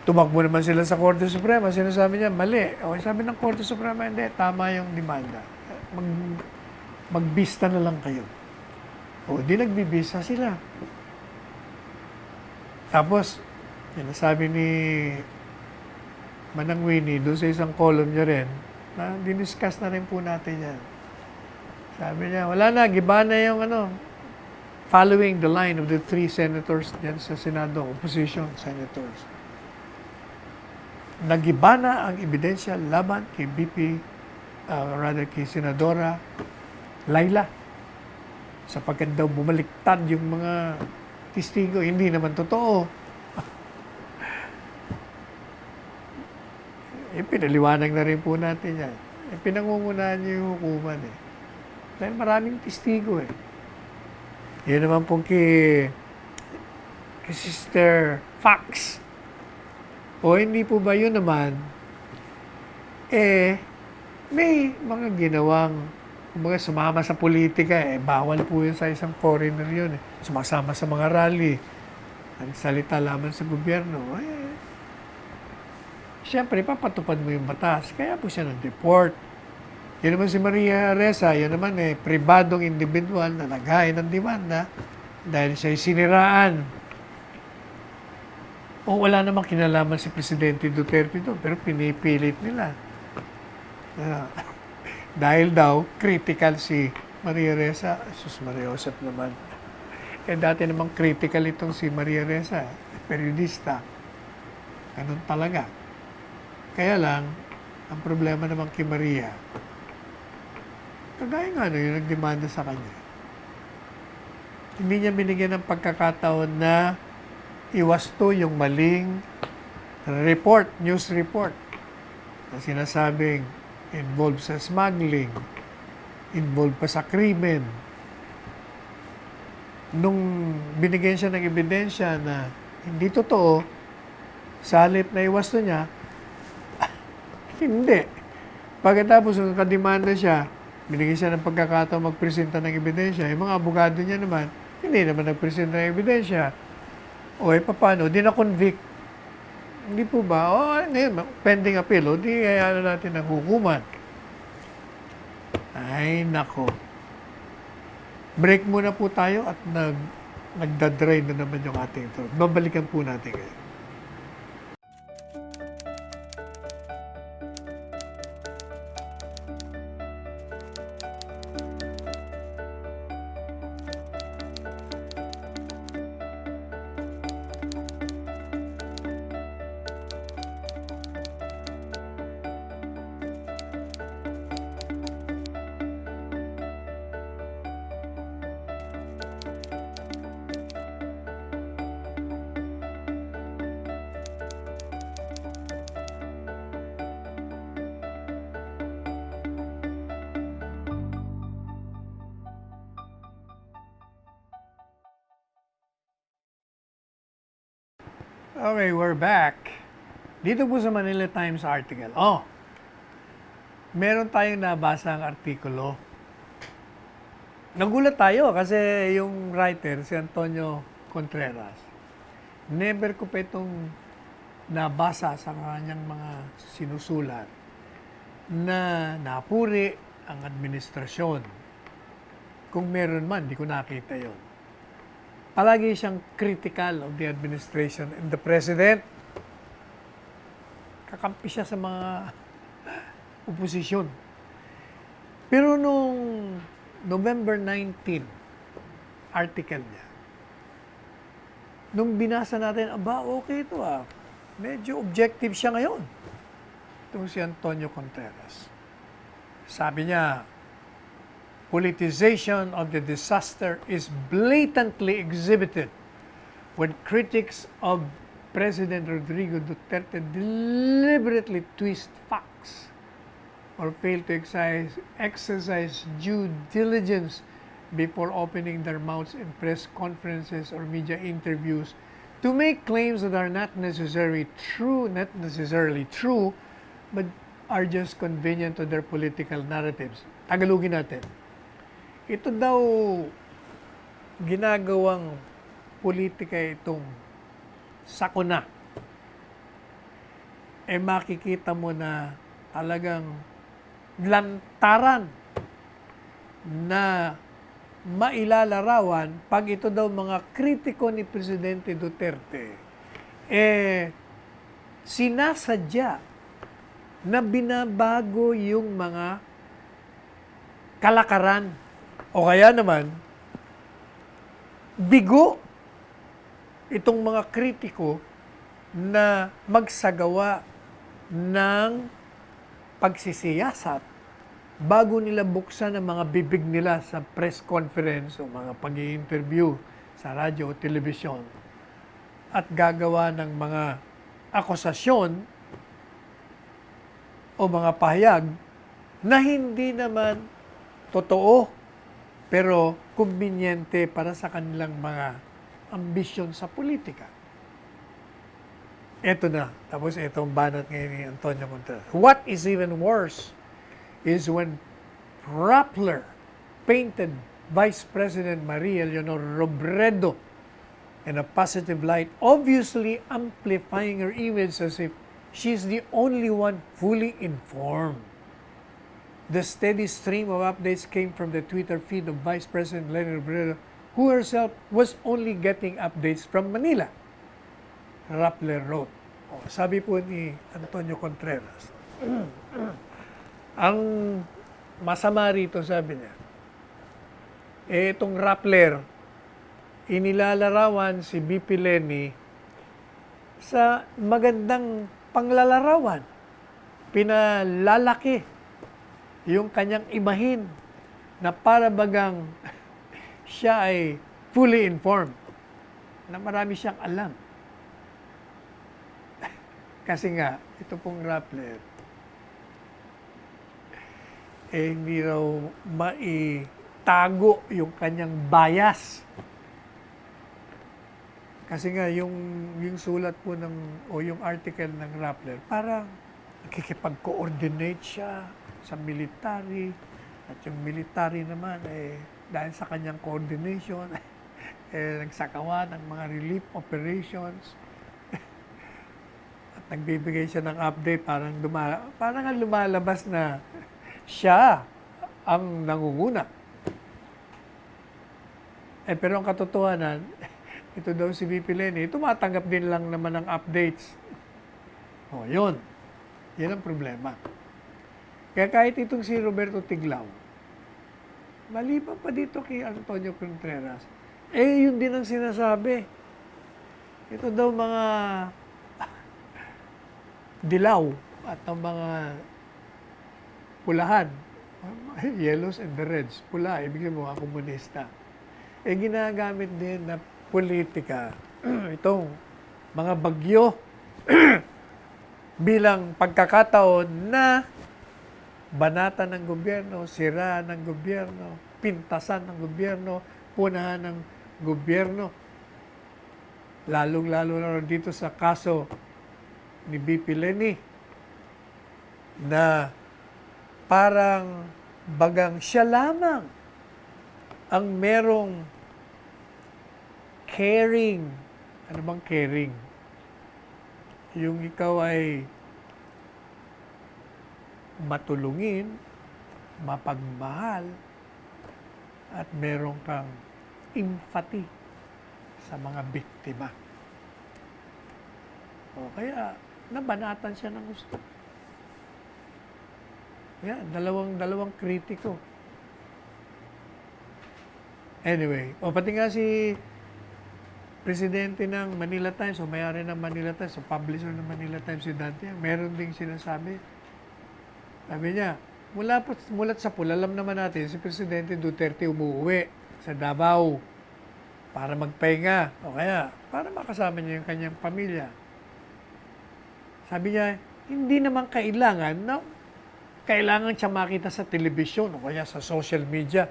Tumakbo naman sila sa Korte Suprema, sinasabi niya, mali. O sabi ng Korte Suprema, hindi, tama yung demanda. Magbista na lang kayo. O di nagbibista sila. Tapos, sinasabi ni Manang Winnie, doon sa isang column niya rin, na diniscuss na rin po natin yan. Sabi niya, wala na, giba na yung following the line of the 3 senators dyan sa Senado, opposition senators. Nagiba na ang ebidensya laban kay kay Senadora Laila. Sapagkat daw bumaliktad yung mga testigo. Hindi naman totoo. Pinaliwanag na rin po natin yan. Pinangungunahan niyo yung hukuman eh. Dahil maraming testigo eh. Yun naman po kay Sister Fox. O hindi po ba yun naman, may mga ginawang, mga sumama sa politika, bawal po yun sa isang foreigner yun. Sumasama sa mga rally, nagsalita laban sa gobyerno. Siyempre, papatupad mo yung batas. Kaya po siya nag-deport. Yun naman si Maria Ressa, yun naman pribadong individual na naghain ng demanda dahil siya'y siniraan. O wala namang kinalaman si Presidente Duterte doon, pero pinipilit nila. Dahil daw, critical si Maria Ressa. Sus, Maria Josep naman. Dati namang critical itong si Maria Ressa, periodista. Ganun talaga. Kaya lang, ang problema naman kay Maria, kagaya nga yung nagdemanda sa kanya. Hindi niya binigyan ng pagkakataon na iwasto yung maling report, news report na sinasabing involved sa smuggling, involved pa sa krimen. Nung binigyan siya ng ebidensya na hindi totoo, sa halip na iwasto niya, hindi. Pagkatapos nung kademanda siya, binigyan siya ng pagkakataon magpresenta ng ebidensya. Yung mga abogado niya naman, hindi naman nagpresenta ng ebidensya. O paano? Di na-convict. Hindi po ba? Ngayon, pending appeal, di natin ang hukuman. Ay, nako. Break muna po tayo at nagdadry na naman yung ating ito. Babalikan po natin ngayon. Okay, we're back. Dito po sa Manila Times article. Meron tayong nabasa ang artikulo. Nagulat tayo kasi yung writer, si Antonio Contreras, never ko pa itong nabasa sa kanyang mga sinusulat na napuri ang administrasyon. Kung meron man, di ko nakita yon. Palagi siyang critical of the administration and the president. Kakampi siya sa mga oposisyon. Pero nung November 19, article niya, nung binasa natin, okay ito medyo objective siya ngayon. Itong si Antonio Contreras. Sabi niya, politicization of the disaster is blatantly exhibited when critics of President Rodrigo Duterte deliberately twist facts or fail to exercise due diligence before opening their mouths in press conferences or media interviews to make claims that are not necessarily true, but are just convenient to their political narratives. Tagalogin natin. Ito daw ginagawang politika itong sakuna. Makikita mo na talagang lantaran na mailalarawan pag ito daw mga kritiko ni Presidente Duterte sinasadya na binabago yung mga kalakaran o kaya naman bigo itong mga kritiko na magsagawa ng pagsisiyasat bago nila buksan ang mga bibig nila sa press conference o mga pag-i-interview sa radyo o telebisyon at gagawa ng mga akusasyon o mga pahayag na hindi naman totoo pero kumbinyente para sa kanilang mga ambisyon sa politika. Ito na. Tapos itong banat ngayon ni Antonio Contreras. What is even worse is when Rappler painted Vice President Maria Leonor Robredo in a positive light, obviously amplifying her image as if she's the only one fully informed. The steady stream of updates came from the Twitter feed of Vice President Leonor Robredo, who herself was only getting updates from Manila. Rappler wrote. Sabi po ni Antonio Contreras, ang masama rito, sabi niya, itong Rappler, inilalarawan si BP Leni sa magandang panglalarawan. Pinalalaki yung kanyang imahin na para bagang siya ay fully informed, na marami siyang alam. Kasi nga, ito pong Rappler, hindi raw maitago yung kanyang bias. Kasi nga, yung sulat po o yung article ng Rappler, parang nakikipag-coordinate siya sa military. At yung military naman, dahil sa kanyang coordination, nagsakawa ng mga relief operations. At nagbibigay siya ng update, parang lumalabas na siya ang nangunguna. Pero ang katotohanan, ito daw si VP Leni, tumatanggap din lang naman ng updates. Yun. Yan ang problema. Kaya kahit itong si Roberto Tiglao, maliban pa dito kay Antonio Contreras, yun din ang sinasabi. Ito daw mga dilaw at ang mga pulahan, yellows and the reds, pula, ibig sabihin mga komunista. Ginagamit din na politika itong mga bagyo bilang pagkakataon na banatan ng gobyerno, siraan ng gobyerno, pintasan ng gobyerno, punahan ng gobyerno. Lalong-lalo na dito sa kaso ni BP Leni na parang bagang siya lamang ang merong caring. Ano bang caring? Yung ikaw ay matulungin, mapagmahal, at meron kang empathy sa mga biktima. Kaya nabanatan siya ng gusto. Dalawang kritiko. Anyway, pati nga si presidente ng Manila Times, o may-ari ng Manila Times, o publisher ng Manila Times, si Dante, meron ding sinasabi. Sabi niya, mulat sa pool, alam naman natin, si Presidente Duterte umuwi sa Davao para magpahinga, o kaya para makasama niya yung kanyang pamilya. Sabi niya, hindi naman kailangan siya makita sa telebisyon o kaya sa social media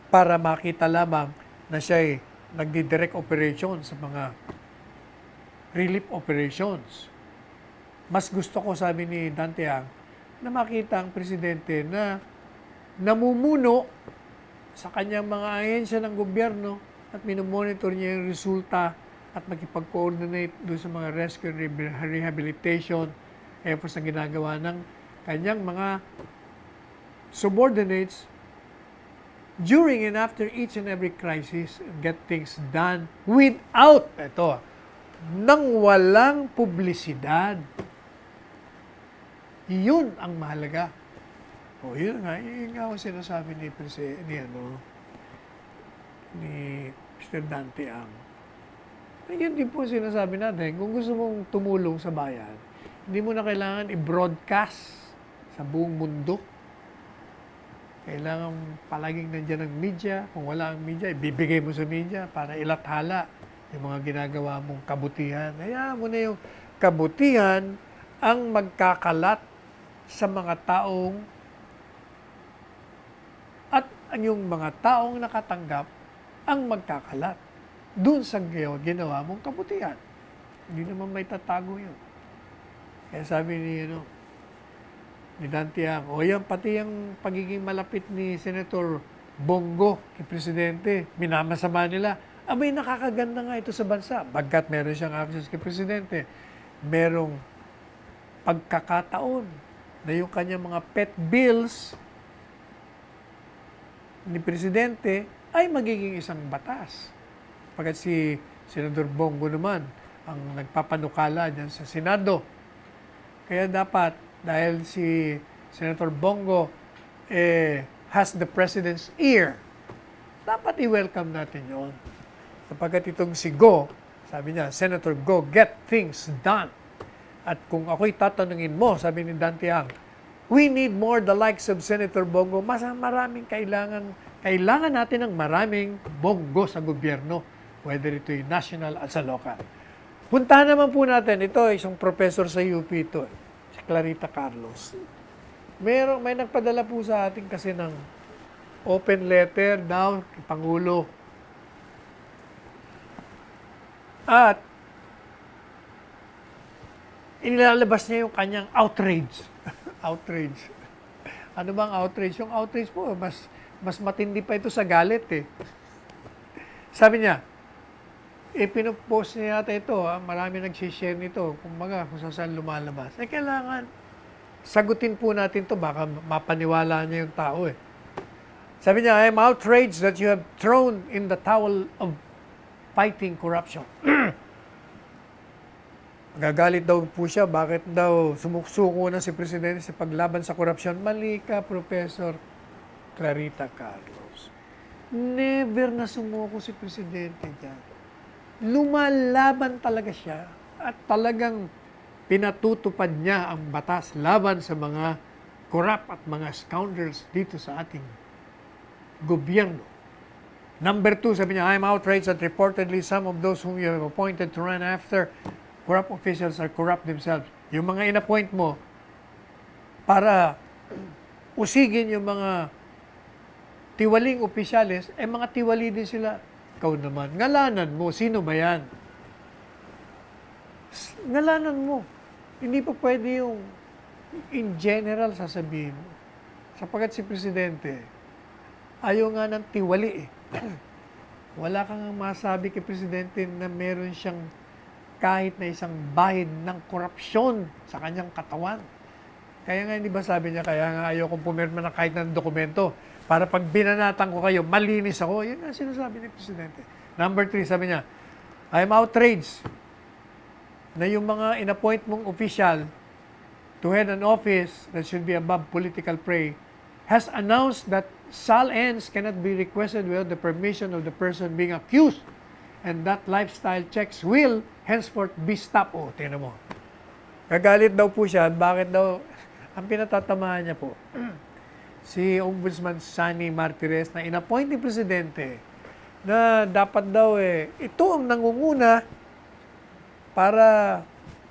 para makita lamang na siya ay nagdi-direct operation sa mga relief operations. Mas gusto ko, sabi ni Dante Ang, na makita ang presidente na namumuno sa kanyang mga ahensya ng gobyerno at minomonitor niya yung resulta at makipag-coordinate doon sa mga rescue and rehabilitation efforts na ginagawa ng kanyang mga subordinates during and after each and every crisis and get things done without, nang walang publisidad. Yun ang mahalaga. Yun nga ako sinasabi ni Mr. Dante Ang. Yun din po sinasabi natin, kung gusto mong tumulong sa bayan, hindi mo na kailangan i-broadcast sa buong mundo. Kailangan palaging nandiyan ang media. Kung wala ang media, ibibigay mo sa media para ilathala yung mga ginagawa mong kabutihan. Hayaan mo na yung kabutihan ang magkakalat sa mga taong at yung mga taong nakatanggap ang magkakalat doon sa ginawa mong kabutihan. Hindi naman may tatago yun. Kaya sabi ni Dante Ang, yan pati yung pagiging malapit ni Senator Bongo kay Presidente, minamasama nila. Abay, nakakaganda nga ito sa bansa. Bagkat meron siyang access kay Presidente, merong pagkakataon na yung kanyang mga pet bills ni Presidente ay magiging isang batas. Pagkat si Senador Bongo naman ang nagpapanukala dyan sa Senado. Kaya dapat, dahil si Senator Bongo has the President's ear, dapat i-welcome natin yon. Sapagkat itong si Go, sabi niya, Senator Go, get things done. At kung ako'y tatanungin mo, sabi ni Dante Ang, we need more the likes of Senator Bongo. Mas maraming kailangan natin ng maraming Bongo sa gobyerno, whether ito'y national at sa local. Puntahan naman po natin, ito isang professor sa UP ito, si Clarita Carlos. May nagpadala po sa atin kasi ng open letter daw kay Pangulo. At inilalabas niya yung kanyang outrage. Outrage. Ano bang outrage? Yung outrage po, mas matindi pa ito sa galit eh. Sabi niya, pinopost niya yata ito, marami nagsishare nito, kung saan lumalabas. Kailangan sagutin po natin to, baka mapaniwala niya yung tao eh. Sabi niya, I am outraged that you have thrown in the towel of fighting corruption. Gagalit daw po siya, bakit daw sumusuko na si Presidente sa paglaban sa korupsyon. Mali ka, Professor Clarita Carlos. Never na sumuko si Presidente dyan. Lumalaban talaga siya at talagang pinatutupad niya ang batas laban sa mga corrupt at mga scoundrels dito sa ating gobyerno. Number 2, sabi niya, I am outraged that reportedly some of those whom you have appointed to run after corrupt officials are corrupt themselves. Yung mga in-appoint mo para usigin yung mga tiwaling opisyales, mga tiwali din sila. Ikaw naman, ngalanan mo, sino ba yan? Ngalanan mo. Hindi pa pwede yung in general sasabihin mo. Sapagkat si Presidente, ayaw nga ng tiwali eh. Wala kang masabi kay Presidente na meron siyang kahit na isang bahid ng korupsyon sa kanyang katawan. Kaya nga, hindi ba sabi niya, kaya nga ayaw kong pumirma ng kahit ng dokumento para pag binanatan ko kayo, malinis ako. Yun ang sinasabi ni Presidente. Number 3, sabi niya, I am outraged na yung mga in-appoint mong official to head an office that should be above political prey has announced that SAL-ends cannot be requested without the permission of the person being accused and that lifestyle checks will henceforth be stopped. Tingnan mo. Gagalit daw po siya. Bakit daw? Ang pinatatamaan niya po, si Ombudsman Sani Martires na in-appoint ni Presidente na dapat daw ito ang nangunguna para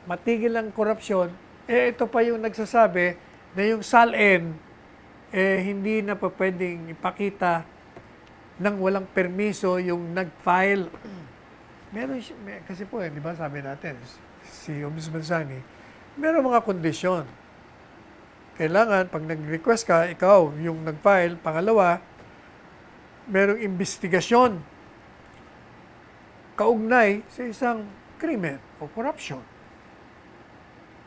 matigil ang korupsyon. Ito pa yung nagsasabi na yung SAL-end hindi na pa pwedeng ipakita ng walang permiso yung nag-file kasi po, di ba sabi natin, si Ombudsman Sani, meron mga kondisyon. Kailangan, pag nag-request ka, ikaw, yung nag-file, pangalawa, merong investigasyon kaugnay sa isang krimen o korupsyon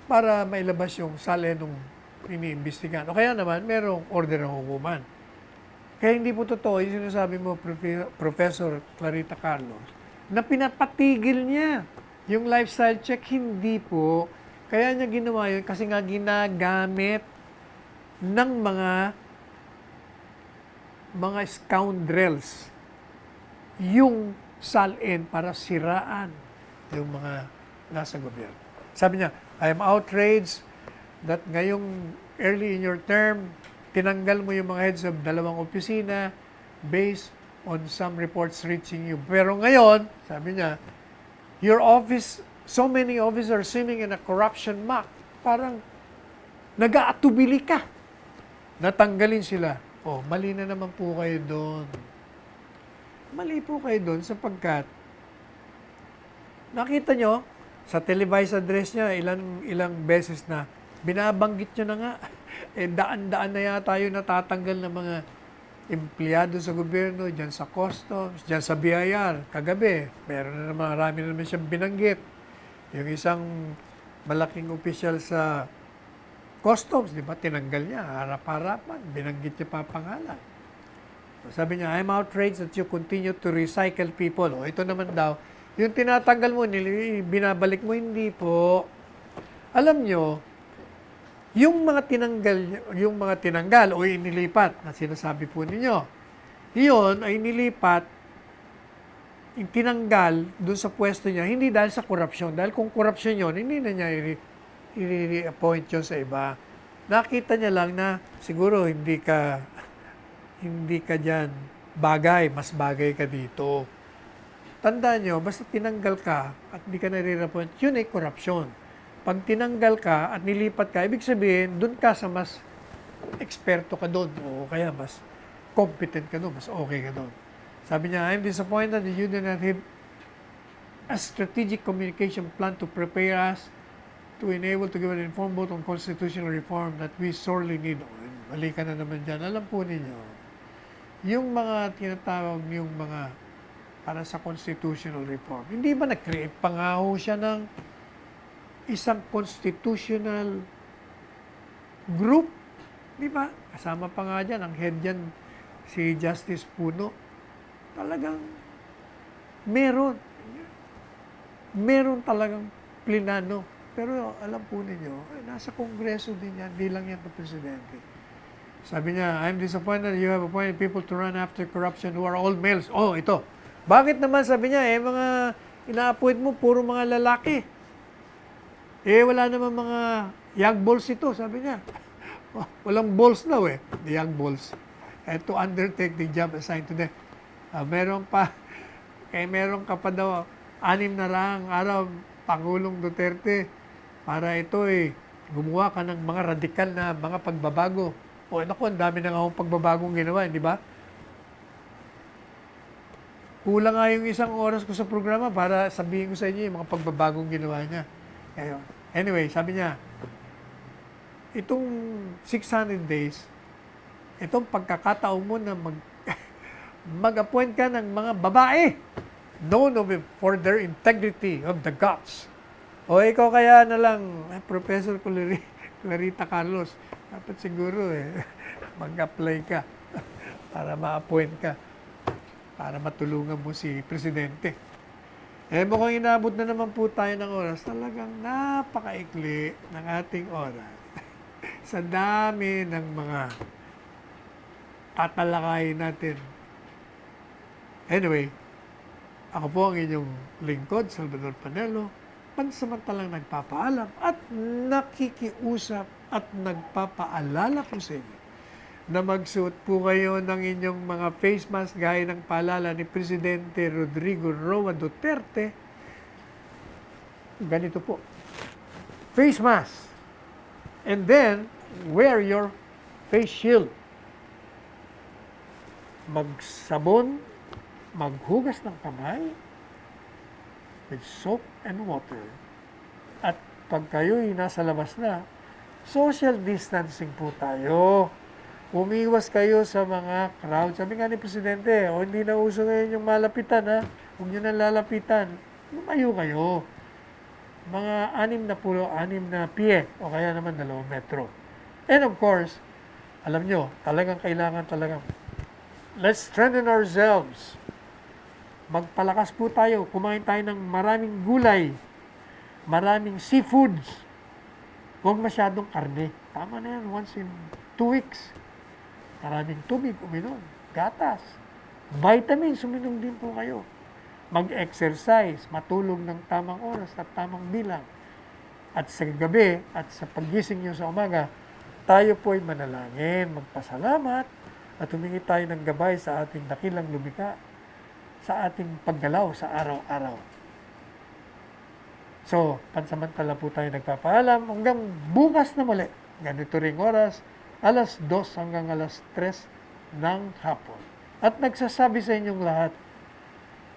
para mailabas yung sale nung iniimbestigahan. O kaya naman, merong order ng hukuman. Kaya hindi po totoo yung sinasabi mo, Professor Clarita Carlos, na pinapatigil niya yung lifestyle check. Hindi po. Kaya niya ginawa yun kasi nga ginagamit ng mga scoundrels yung salin para siraan yung mga nasa gobyerno. Sabi niya, I am outraged that ngayong early in your term, tinanggal mo yung mga heads of 2 opisina based on some reports reaching you. Pero ngayon, sabi niya, your office, so many officers swimming in a corruption muck, parang nag-aatubili ka. Natanggalin sila. Oh, mali na naman po kayo doon. Mali po kayo doon sapagkat nakita nyo, sa televised address niya, ilang beses na, binabanggit nyo na nga, daan-daan na yata yung natatanggal ng mga empleyado sa gobyerno, dyan sa customs, dyan sa BIR. Kagabi, meron na naman, marami na naman siyang binanggit. Yung isang malaking opisyal sa customs, di ba, tinanggal niya, harap-harapan, binanggit niya pa pangalan. So, sabi niya, I'm outraged that you continue to recycle people. O, ito naman daw, yung tinatanggal mo, binabalik mo, hindi po. Alam nyo, yung mga tinanggal o inilipat na sinasabi po ninyo, iyon ay nilipat, yung tinanggal doon sa pwesto niya, hindi dahil sa korupsyon. Dahil kung korupsyon yun, hindi na niya i-appoint yun sa iba. Nakita niya lang na siguro hindi ka dyan bagay, mas bagay ka dito. Tandaan nyo, basta tinanggal ka at hindi ka nare-appoint, yun ay korupsyon. Pag tinanggal ka at nilipat ka, ibig sabihin, doon ka sa mas eksperto ka doon o kaya mas competent ka doon, mas okay ka doon. Sabi niya, I'm disappointed that you did not have a strategic communication plan to prepare us to enable to give an informed vote on constitutional reform that we sorely need. Mali ka na naman dyan. Alam po ninyo, yung mga tinatawag yung mga para sa constitutional reform, hindi ba nag-create pa nga ho siya ng isang constitutional group? Di ba? Kasama pa nga dyan, ang head dyan, si Justice Puno. Talagang meron talagang plinano. Pero alam po ninyo, nasa Kongreso din yan, di lang yan ng Presidente. Sabi niya, I'm disappointed you have appointed people to run after corruption who are all males. Oh, ito. Bakit naman, sabi niya, mga ina-appoint mo, puro mga lalaki. Wala naman mga young balls ito, sabi niya. Walang balls daw the young balls. To undertake the job assigned to them. Meron ka pa daw, 6 na lang araw, Pangulong Duterte, para ito gumawa ka ng mga radikal na mga pagbabago. Naku, ang dami na nga akong pagbabagong ginawa, di ba? Kulang nga yung 1 oras ko sa programa para sabihin ko sa inyo yung mga pagbabagong ginawa niya. Anyway, sabi niya, itong 600 days, itong pagkakataon mo na mag-appoint ka ng mga babae known for their integrity of the guts. Ikaw kaya na lang, Professor Clarita Carlos, dapat siguro mag-apply ka para ma-appoint ka, para matulungan mo si Presidente. Mukhang inabot na naman po tayo ng oras. Talagang napakaikli ng ating oras. Sa dami ng mga tatalakayin natin. Anyway, ako po ang inyong lingkod, Salvador Panelo, pansamantalang nagpapaalam at nakikiusap at nagpapaalala ko sa inyo na magsuot po kayo ng inyong mga face mask gaya ng paalala ni Presidente Rodrigo Roa Duterte. Ganito po. Face mask. And then, wear your face shield. Magsabon, maghugas ng kamay, with soap and water. At pag kayo'y nasa labas na, social distancing po tayo. Umiwas kayo sa mga crowd. Sabi nga ni Presidente, hindi na uso ngayon yung malapitan, ha? Huwag nyo na lalapitan. Lumayo kayo. Mga 6 na piye o kaya naman 2 metro. And of course, alam nyo, talagang kailangan let's strengthen ourselves. Magpalakas po tayo. Kumain tayo ng maraming gulay, maraming seafoods. Huwag masyadong karne. Tama na yan, once in 2 weeks. Maraming tubig, uminom, gatas. Vitamins, uminom din po kayo. Mag-exercise, matulog ng tamang oras at tamang bilang. At sa gabi at sa paggising nyo sa umaga, tayo po ay manalangin, magpasalamat, at humingi tayo ng gabay sa ating dakilang lumikha, sa ating paggalaw sa araw-araw. So, pansamantala po tayo nagpapaalam hanggang bukas na muli. Ganito ring oras, 2:00 hanggang 3:00 ng hapon. At nagsasabi sa inyong lahat,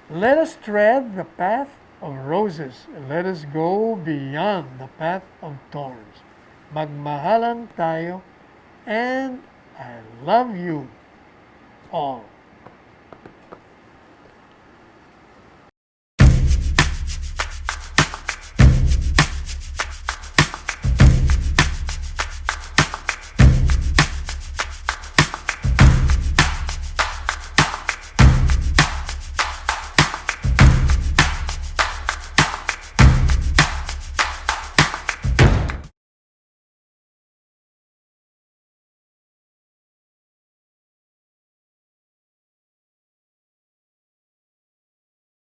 let us tread the path of roses, and let us go beyond the path of thorns. Magmahalan tayo, and I love you all.